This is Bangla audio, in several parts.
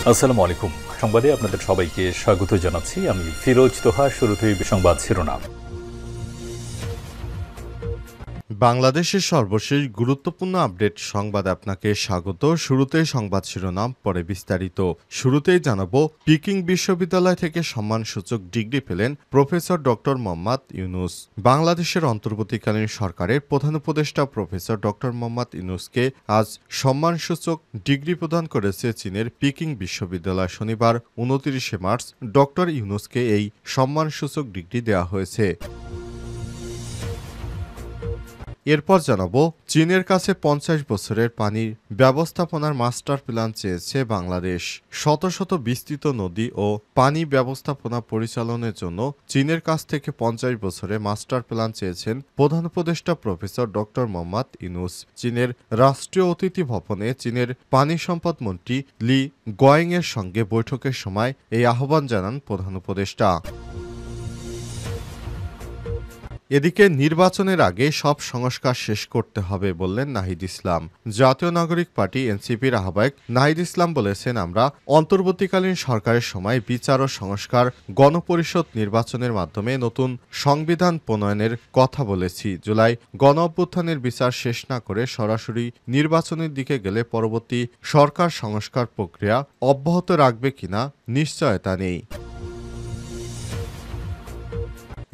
আসসালামু আলাইকুম। সংবাদে আপনাদের সবাইকে স্বাগত জানাচ্ছি। আমি ফিরোজ তোহা। শুরুতেই সংবাদ শিরোনাম। বাংলাদেশের সর্বশেষ গুরুত্বপূর্ণ আপডেট সংবাদে আপনাকে স্বাগত। শুরুতেই সংবাদ শিরোনাম, পরে বিস্তারিত। শুরুতেই জানাবো, পিকিং বিশ্ববিদ্যালয় থেকে সম্মানসূচক ডিগ্রি পেলেন প্রফেসর ডক্টর মোহাম্মদ ইউনূস। বাংলাদেশের অন্তর্বর্তীকালীন সরকারের প্রধান উপদেষ্টা প্রফেসর ডক্টর মোহাম্মদ ইউনূসকে আজ সম্মানসূচক ডিগ্রি প্রদান করেছে চীনের পিকিং বিশ্ববিদ্যালয়। শনিবার ২৯ মার্চ ডক্টর ইউনূসকে এই সম্মানসূচক ডিগ্রি দেওয়া হয়েছে। এরপর জানাবো, চীনের কাছে ৫০ বছরের পানির ব্যবস্থাপনার মাস্টার প্ল্যান চেয়েছে বাংলাদেশ। শত শত বিস্তৃত নদী ও পানি ব্যবস্থাপনা পরিচালনার জন্য চীনের কাছ থেকে ৫০ বছরের মাস্টার প্ল্যান চেয়েছেন প্রধান উপদেষ্টা প্রফেসর ডক্টর মোহাম্মদ ইউনূস। চীনের রাষ্ট্রীয় অতিথি ভবনে চীনের পানি সম্পদ মন্ত্রী লি গোয়াংয়ের সঙ্গে বৈঠকের সময় এই আহ্বান জানান প্রধান উপদেষ্টা। এদিকে নির্বাচনের আগে সব সংস্কার শেষ করতে হবে বললেন নাহিদ ইসলাম। জাতীয় নাগরিক পার্টি এনসিপির আহ্বায়ক নাহিদ ইসলাম বলেছেন, আমরা অন্তর্বর্তীকালীন সরকারের সময় বিচার ও সংস্কার, গণপরিষদ নির্বাচনের মাধ্যমে নতুন সংবিধান প্রণয়নের কথা বলেছি। জুলাই গণ অভ্যুত্থানের বিচার শেষ না করে সরাসরি নির্বাচনের দিকে গেলে পরবর্তী সরকার সংস্কার প্রক্রিয়া অব্যাহত রাখবে কিনা নিশ্চয়তা নেই।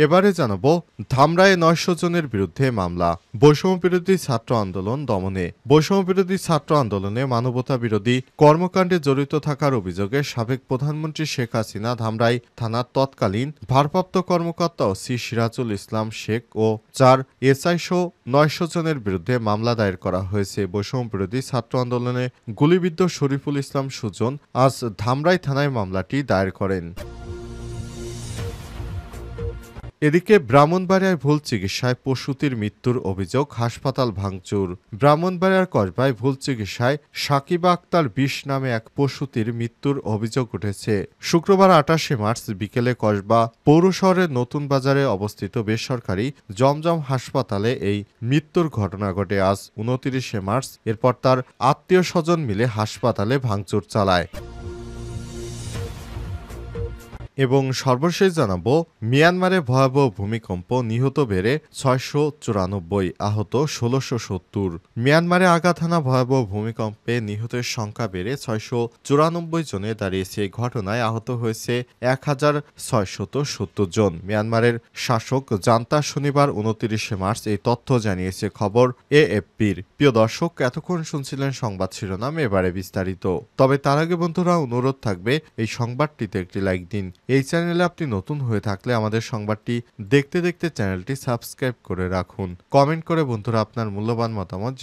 এবারে জানাবো, ধামরায় ৯০০ জনের বিরুদ্ধে মামলা। বৈষম্যবিরোধী ছাত্র আন্দোলন দমনে। বৈষম্যবিরোধী ছাত্র আন্দোলনে মানবতা বিরোধী কর্মকাণ্ডে জড়িত থাকার অভিযোগে সাবেক প্রধানমন্ত্রী শেখ হাসিনা ধামরাই থানার তৎকালীন ভারপ্রাপ্ত কর্মকর্তা ওসি সিরাজুল ইসলাম শেখ ও ৪ এসআই সহ ৯০০ জনের বিরুদ্ধে মামলা দায়ের করা হয়েছে। বৈষম্যবিরোধী ছাত্র আন্দোলনে গুলিবিদ্ধ শরীফুল ইসলাম সুজন আজ ধামরাই থানায় মামলাটি দায়ের করেন। এদিকে ব্রাহ্মণবাড়িয়ায় ভুল চিকিৎসায় প্রসূতির মৃত্যুর অভিযোগ, হাসপাতাল ভাঙচুর। ব্রাহ্মণবাড়িয়ার কসবায় ভুল চিকিৎসায় সাকিবা আক্তার ২০ নামে এক প্রসূতির মৃত্যুর অভিযোগ উঠেছে। শুক্রবার ২৮ মার্চ বিকেলে কসবা পৌর শহরের নতুন বাজারে অবস্থিত বেসরকারি জমজম হাসপাতালে এই মৃত্যুর ঘটনা ঘটে। আজ ২৯ মার্চ এরপর তার আত্মীয় স্বজন মিলে হাসপাতালে ভাঙচুর চালায়। এবং সর্বশেষ জানাবো, মিয়ানমারে ভয়াবহ ভূমিকম্প, নিহত বেড়ে ৬৯৪, আহত ১৬৭০। মিয়ানমারে আঘাত হানা ভয়াবহ ভূমিকম্পে নিহতের সংখ্যা বেড়ে ৬৯৪ জনে দাঁড়িয়েছে। এই ঘটনায় আহত হয়েছে ১৬৭০ জন। মিয়ানমারের শাসক জান্তা শনিবার ২৯ মার্চ এই তথ্য জানিয়েছে খবর এএফপির। প্রিয় দর্শক, এতক্ষণ শুনছিলেন সংবাদ শিরোনাম, এবারে বিস্তারিত। তবে তার আগে বন্ধুরা, অনুরোধ থাকবে এই সংবাদটিতে একটি লাইক দিন। এই চ্যানেলে আপনি নতুন হয়ে থাকলে আমাদের সংবাদটি দেখতে দেখতে চ্যানেলটি সাবস্ক্রাইব করে রাখুন। কমেন্ট করে বন্ধুরা আপনার মূল্যবান মতামত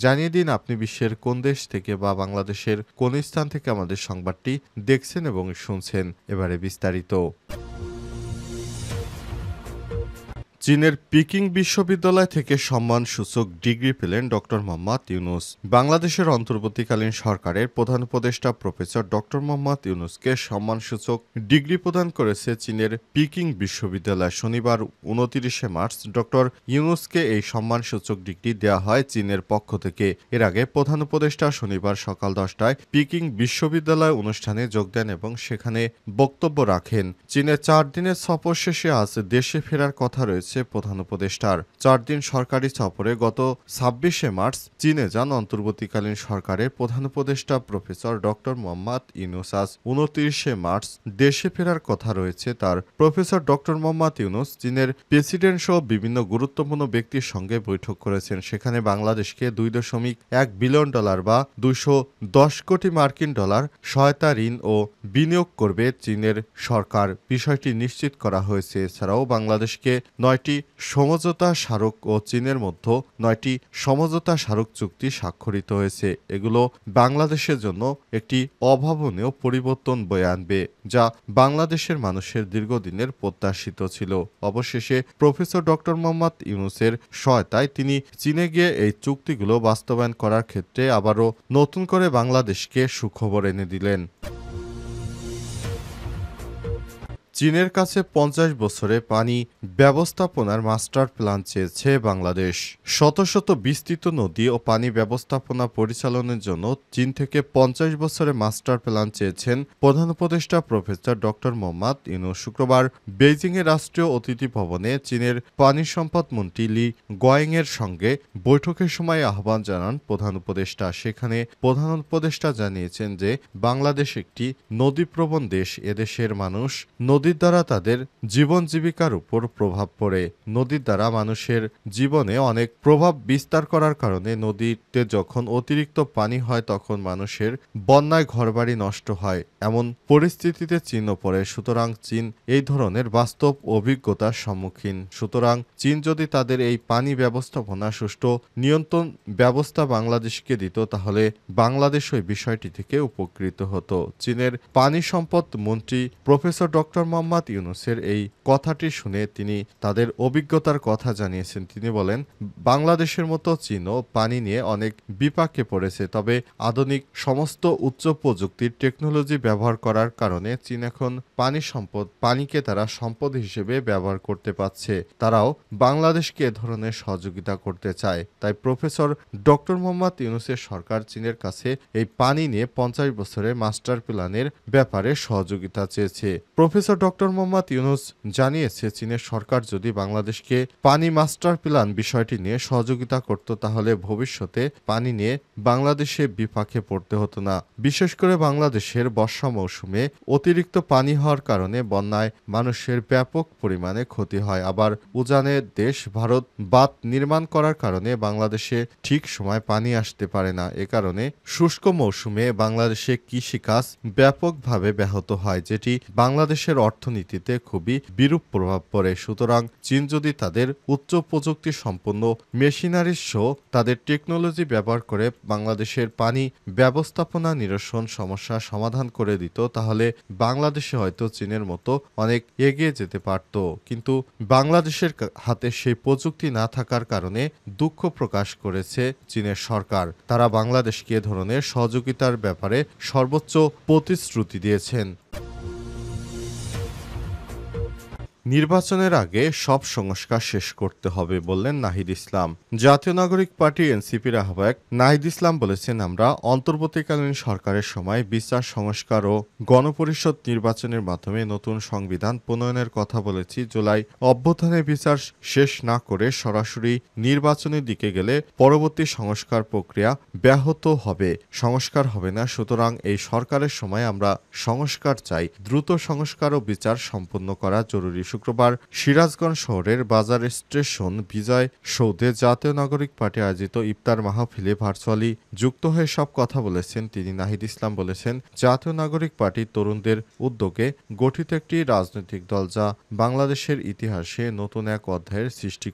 জানিয়ে দিন আপনি বিশ্বের কোন দেশ থেকে বা বাংলাদেশের কোন স্থান থেকে আমাদের সংবাদটি দেখছেন এবং শুনছেন। এবারে বিস্তারিত। চীনের পিকিং বিশ্ববিদ্যালয় থেকে সম্মানসূচক ডিগ্রি পেলেন ডক্টর মোহাম্মদ ইউনূস। বাংলাদেশের অন্তর্বর্তীকালীন সরকারের প্রধান উপদেষ্টা প্রফেসর ডক্টর মোহাম্মদ ইউনূসকে সম্মানসূচক ডিগ্রি প্রদান করেছে চীনের পিকিং বিশ্ববিদ্যালয়। শনিবার ২৯ মার্চ ডক্টর ইউনূসকে এই সম্মানসূচক ডিগ্রি দেওয়া হয় চীনের পক্ষ থেকে। এর আগে প্রধান উপদেষ্টা শনিবার সকাল ১০টায় পিকিং বিশ্ববিদ্যালয় অনুষ্ঠানে যোগ দেন এবং সেখানে বক্তব্য রাখেন। চীনের ৪ দিনের সফর শেষে আজ দেশে ফেরার কথা রয়েছে প্রধান উপদেষ্টার। ৪ দিন সরকারি সফরে গত ২৬ মার্চ চীনে যান অন্তর্বর্তীকালীন সরকারের প্রধান উপদেষ্টা প্রফেসর ডক্টর মোহাম্মদ ইউনূস। আজ ২৯ মার্চ দেশে ফেরার কথা রয়েছে তার। প্রফেসর ডক্টর মোহাম্মদ ইউনূস চীনের প্রেসিডেন্ট সহ বিভিন্ন গুরুত্বপূর্ণ ব্যক্তির সঙ্গে বৈঠক করেছেন। সেখানে বাংলাদেশকে $২.১ বিলিয়ন বা ২১০ কোটি মার্কিন ডলার সহায়তা, ঋণ ও বিনিয়োগ করবে চীনের সরকার, বিষয়টি নিশ্চিত করা হয়েছে। এছাড়াও বাংলাদেশকে ৯টি সমঝোতা স্মারক ও চীনের মধ্যে ৯টি সমঝোতা স্মারক চুক্তি স্বাক্ষরিত হয়েছে। এগুলো বাংলাদেশের জন্য একটি অভাবনীয় পরিবর্তন বয়ে আনবে, যা বাংলাদেশের মানুষের দীর্ঘদিনের প্রত্যাশিত ছিল। অবশেষে প্রফেসর ডক্টর মোহাম্মদ ইউনূসের সহায়তায় তিনি চীনে গিয়ে এই চুক্তিগুলো বাস্তবায়ন করার ক্ষেত্রে আবারও নতুন করে বাংলাদেশকে সুখবর এনে দিলেন। চীনের কাছে ৫০ বছরে পানি ব্যবস্থাপনার মাস্টার প্ল্যান চেয়েছে বাংলাদেশ। শত শত বিস্তৃত নদী ও পানি ব্যবস্থাপনা পরিচালনার জন্য চীন থেকে ৫০ বছরে মাস্টার প্ল্যান চেয়েছেন প্রধান উপদেষ্টা প্রফেসর ডক্টর মোহাম্মদ ইউনূস। শুক্রবার বেইজিংয়ের রাষ্ট্রীয় অতিথি ভবনে চীনের পানি সম্পদ মন্ত্রী লি গোয়াংয়ের সঙ্গে বৈঠকের সময় আহ্বান জানান প্রধান উপদেষ্টা। সেখানে প্রধান উপদেষ্টা জানিয়েছেন যে বাংলাদেশ একটি নদীপ্রবণ দেশ। এদেশের মানুষ নদীর দ্বারা তাদের জীবন জীবিকার উপর প্রভাব পড়ে। নদীর দ্বারা মানুষের জীবনে অনেক প্রভাব বিস্তার করার কারণে নদীতে যখন অতিরিক্ত পানি হয় তখন মানুষের বন্যায় ঘরবাড়ি নষ্ট হয়। এমন পরিস্থিতিতে চীনও পড়ে। সুতরাং চীন এই ধরনের বাস্তব অভিজ্ঞতার সম্মুখীন। সুতরাং চীন যদি তাদের এই পানি ব্যবস্থাপনা সুষ্ঠু নিয়ন্ত্রণ ব্যবস্থা বাংলাদেশকে দিত তাহলে বাংলাদেশ ওই বিষয়টি থেকে উপকৃত হতো। চীনের পানি সম্পদ মন্ত্রী প্রফেসর ডক্টর মোহাম্মদ ইউনূসের এই কথাটি শুনে তিনি তাদের অভিজ্ঞতার কথা জানিয়েছেন। তিনি বলেন, বাংলাদেশের মতো চীনও পানি নিয়ে অনেক বিপাকে পড়েছে। তবে আধুনিক সমস্ত উচ্চ প্রযুক্তির টেকনোলজি ব্যবহার করার কারণে চীন এখন পানিকে তারা সম্পদ হিসেবে ব্যবহার করতে পারছে। তারাও বাংলাদেশকে এ ধরনের সহযোগিতা করতে চায়। তাই প্রফেসর ডক্টর মোহাম্মদ ইউনূসের সরকার চীনের কাছে এই পানি নিয়ে ৫০ বছরের মাস্টার প্ল্যানের ব্যাপারে সহযোগিতা চেয়েছে। প্রফেসর ডক্টর মোহাম্মদ ইউনূস জানিয়েছে, চীনের সরকার যদি বাংলাদেশকে পানি মাস্টার প্ল্যান বিষয়টি নিয়ে সহযোগিতা করত তাহলে ভবিষ্যতে পানি নিয়ে বাংলাদেশে বিপাকে পড়তে হতো না। বিশেষ করে বাংলাদেশের বর্ষা মৌসুমে অতিরিক্ত পানি হওয়ার কারণে বন্যায় মানুষের ব্যাপক পরিমাণে ক্ষতি হয়। আবার উজানের দেশ ভারত বাঁধ নির্মাণ করার কারণে বাংলাদেশে ঠিক সময় পানি আসতে পারে না। এ কারণে শুষ্ক মৌসুমে বাংলাদেশে কৃষিকাজ ব্যাপকভাবে ব্যাহত হয়, যেটি বাংলাদেশের অর্থনীতিতে খুবই বিরূপ প্রভাব পড়ে। সুতরাং চীন যদি তাদের উচ্চ প্রযুক্তি সম্পন্ন মেশিনারি সহ তাদের টেকনোলজি ব্যবহার করে বাংলাদেশের পানি ব্যবস্থাপনা নিরসন সমস্যা সমাধান করে দিত তাহলে বাংলাদেশে হয়তো চীনের মতো অনেক এগিয়ে যেতে পারত। কিন্তু বাংলাদেশের হাতে সেই প্রযুক্তি না থাকার কারণে দুঃখ প্রকাশ করেছে চীনের সরকার। তারা বাংলাদেশকে এ ধরনের সহযোগিতার ব্যাপারে সর্বোচ্চ প্রতিশ্রুতি দিয়েছেন। নির্বাচনের আগে সব সংস্কার শেষ করতে হবে বললেন নাহিদ ইসলাম। জাতীয় নাগরিক পার্টি এনসিপির আহ্বায়ক নাহিদ ইসলাম বলেছেন, আমরা অন্তর্বর্তীকালীন সরকারের সময় বিচার সংস্কার ও গণপরিষদ নির্বাচনের মাধ্যমে নতুন সংবিধান প্রণয়নের কথা বলেছি। জুলাই অভ্যুত্থানের বিচার শেষ না করে সরাসরি নির্বাচনের দিকে গেলে পরবর্তী সংস্কার প্রক্রিয়া ব্যাহত হবে, সংস্কার হবে না। সুতরাং এই সরকারের সময় আমরা সংস্কার চাই। দ্রুত সংস্কার ও বিচার সম্পন্ন করা জরুরি। শুক্রবার সিরাজগঞ্জ শহরের বাজার স্টেশন বিজয় সৌধে জাতীয় নাগরিক পার্টি আয়োজিত ইফতার মাহফিলে ভার্চুয়ালি যুক্ত হয়ে সব কথা বলেছেন তিনি। নাহিদ ইসলাম বলেছেন, জাতীয় নাগরিক পার্টি তরুণদের উদ্যোগে গঠিত একটি রাজনৈতিক দল যা বাংলাদেশের ইতিহাসে নতুন এক অধ্যায়ের সৃষ্টি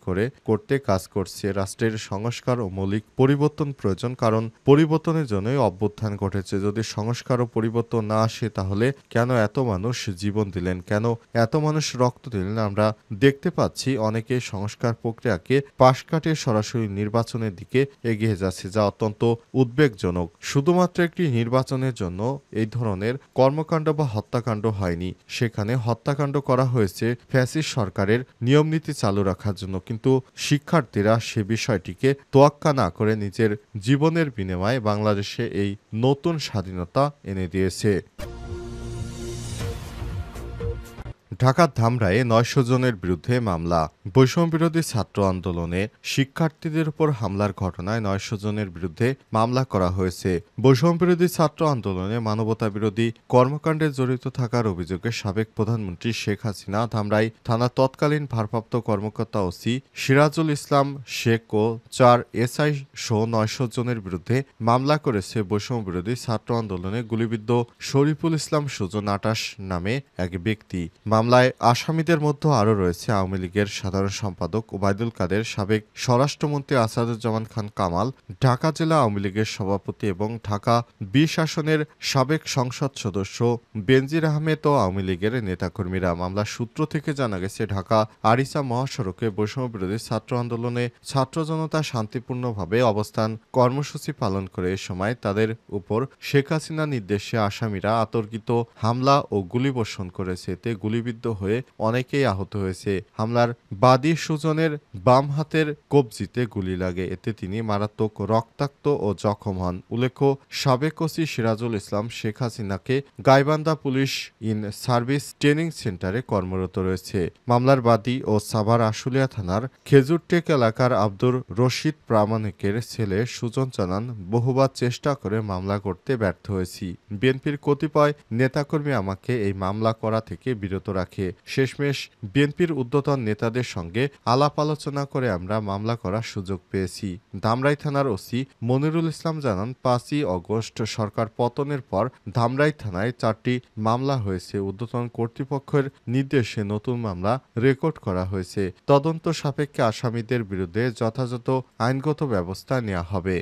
করতে কাজ করছে। রাষ্ট্রের সংস্কার ও মৌলিক পরিবর্তন প্রয়োজন, কারণ পরিবর্তনের জন্যই অভ্যুত্থান ঘটেছে। যদি সংস্কার ও পরিবর্তন না আসে তাহলে কেন এত মানুষ জীবন দিলেন, কেন এত মানুষ রক্ত দিলেন? আমরা দেখতে পাচ্ছি অনেকে সংস্কার প্রক্রিয়াকে পাশ কাটিয়ে সরাসরি নির্বাচনের দিকে এগিয়ে যাচ্ছে, যা অত্যন্ত উদ্বেগজনক। শুধুমাত্র একটি নির্বাচনের জন্য এই ধরনের কর্মকাণ্ড বা হত্যাকাণ্ড হয়নি। সেখানে হত্যাকাণ্ড করা হয়েছে ফ্যাসিস্ট সরকারের নিয়মনীতি চালু রাখার জন্য। কিন্তু শিক্ষার্থীরা সে বিষয়টিকে তোয়াক্কা না করে নিজের জীবনের বিনিময়ে বাংলাদেশে এই নতুন স্বাধীনতা এনে দিয়েছে। ঢাকার ধামরায়ে ৯০০ জনের বিরুদ্ধে মামলা। বৈষম্যবিরোধী ছাত্র আন্দোলনে শিক্ষার্থীদের উপর হামলার ঘটনায় ৯০০ জনের বিরুদ্ধে মামলা করা হয়েছে। বৈষম্যবিরোধী ছাত্র আন্দোলনে মানবতাবিরোধী কর্মকাণ্ডে জড়িত থাকার অভিযোগে সাবেক প্রধানমন্ত্রী শেখ হাসিনা ধামরাই থানা তৎকালীন ভারপ্রাপ্ত কর্মকর্তা ওসি সিরাজুল ইসলাম শেখ ও ৪ এসআই সহ ৯০০ জনের বিরুদ্ধে মামলা করেছে। বৈষম্যবিরোধী ছাত্র আন্দোলনে গুলিবিদ্ধ শরীফুল ইসলাম সুজন ২৮ নামে এক ব্যক্তি। মামলায় আসামিদের মধ্যে আরও রয়েছে আওয়ামী লীগের সাধারণ সম্পাদক ওবায়দুল কাদের, সাবেক স্বরাষ্ট্রমন্ত্রী আসাদুজ্জামান খান কামাল, ঢাকা জেলা আওয়ামী লীগের সভাপতি এবং ঢাকা ২০ আসনের সাবেক সংসদ সদস্য বেনজির আহমেদ ও আওয়ামী লীগের নেতাকর্মীরা। মামলার সূত্র থেকে জানা গেছে, ঢাকা আরিচা মহাসড়কে বৈষম্যবিরোধী ছাত্র আন্দোলনে ছাত্র জনতা শান্তিপূর্ণভাবে অবস্থান কর্মসূচি পালন করে। এ সময় তাদের উপর শেখ হাসিনার নির্দেশে আসামিরা অতর্কিত হামলা ও গুলিবর্ষণ করেছে। এতে গুলিবিদ্ধ গুলিবিদ্ধ হয়ে অনেকেই আহত হয়েছে। হামলার বাদী সুজনের বাম হাতের কবজিতে গুলি লাগে, এতে তিনি মারাত্মক রক্তাক্ত ও জখম হন। উল্লেখ্য, সাবেক ওসি সিরাজুল ইসলাম শেখ হাসিনাকে Gaibandha police in service training সেন্টারে কর্মরত রয়েছে। মামলার বাদী ও সাভার আশুলিয়া থানার খেজুরটেক এলাকার আব্দুর রশিদ প্রামাণিকের ছেলে সুজন জানান, বহুবার চেষ্টা করে মামলা করতে ব্যর্থ হয়েছি। বিএনপির কতিপয় নেতাকর্মী আমাকে এই মামলা করা থেকে বিরত রাখে। শেষমেশ বিএনপির ঊর্ধ্বতন নেতাদের সঙ্গে আলাপ আলোচনা করে আমরা মামলা করার সুযোগ পেয়েছি। ধামরাই থানার ওসি মনিরুল ইসলাম জানান, 5ই অগস্ট সরকার পতনের পর ধামরাই থানায় 4টি মামলা হয়েছে। ঊর্ধ্বতন কর্তৃপক্ষের নির্দেশে নতুন মামলা রেকর্ড করা হয়েছে। তদন্ত সাপেক্ষে আসামিদের বিরুদ্ধে যথাযথ আইনগত ব্যবস্থা নেওয়া হবে।